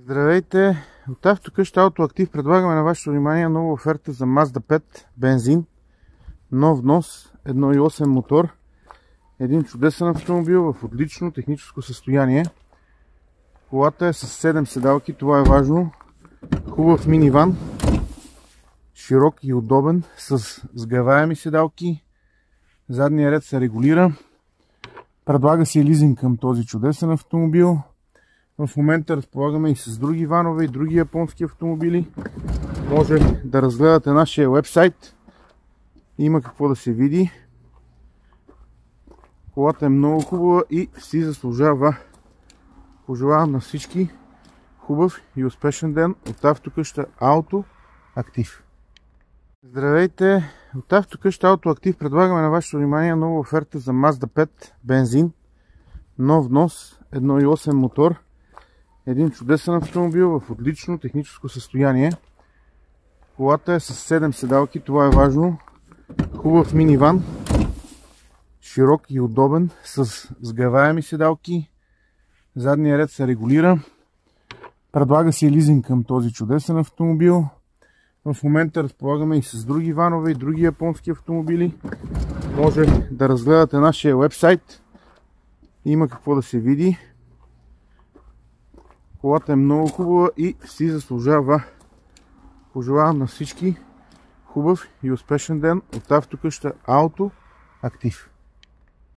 Здравейте! От Автокъща Автоактив предлагаме на вашето внимание нова оферта за Mazda 5 бензин, нов внос, 1.8 мотор. Един чудесен автомобил в отлично техническо състояние. Колата е с 7 седалки, това е важно. Хубав миниван, широк и удобен, с сгъваеми седалки. Задния ред се регулира. Предлага се и лизинг към този чудесен автомобил. В момента разполагаме и с други ванове и други японски автомобили. Може да разгледате нашия вебсайт. Има какво да се види. Колата е много хубава и си заслужава. Пожелавам на всички хубав и успешен ден от Автокъща Автоактив. Здравейте! От Автокъща Автоактив предлагаме на вашето внимание нова оферта за Mazda 5 бензин, нов внос, 1.8 мотор. Един чудесен автомобил в отлично техническо състояние. Колата е с 7 седалки, това е важно. Хубав миниван, широк и удобен, с сгъваеми седалки. Задния ред се регулира. Предлага се и лизинг към този чудесен автомобил. В момента разполагаме и с други ванове и други японски автомобили. Може да разгледате нашия вебсайт. Има какво да се види. Колата е много хубава и си заслужава. Пожелавам на всички хубав и успешен ден от Автокъща Автоактив.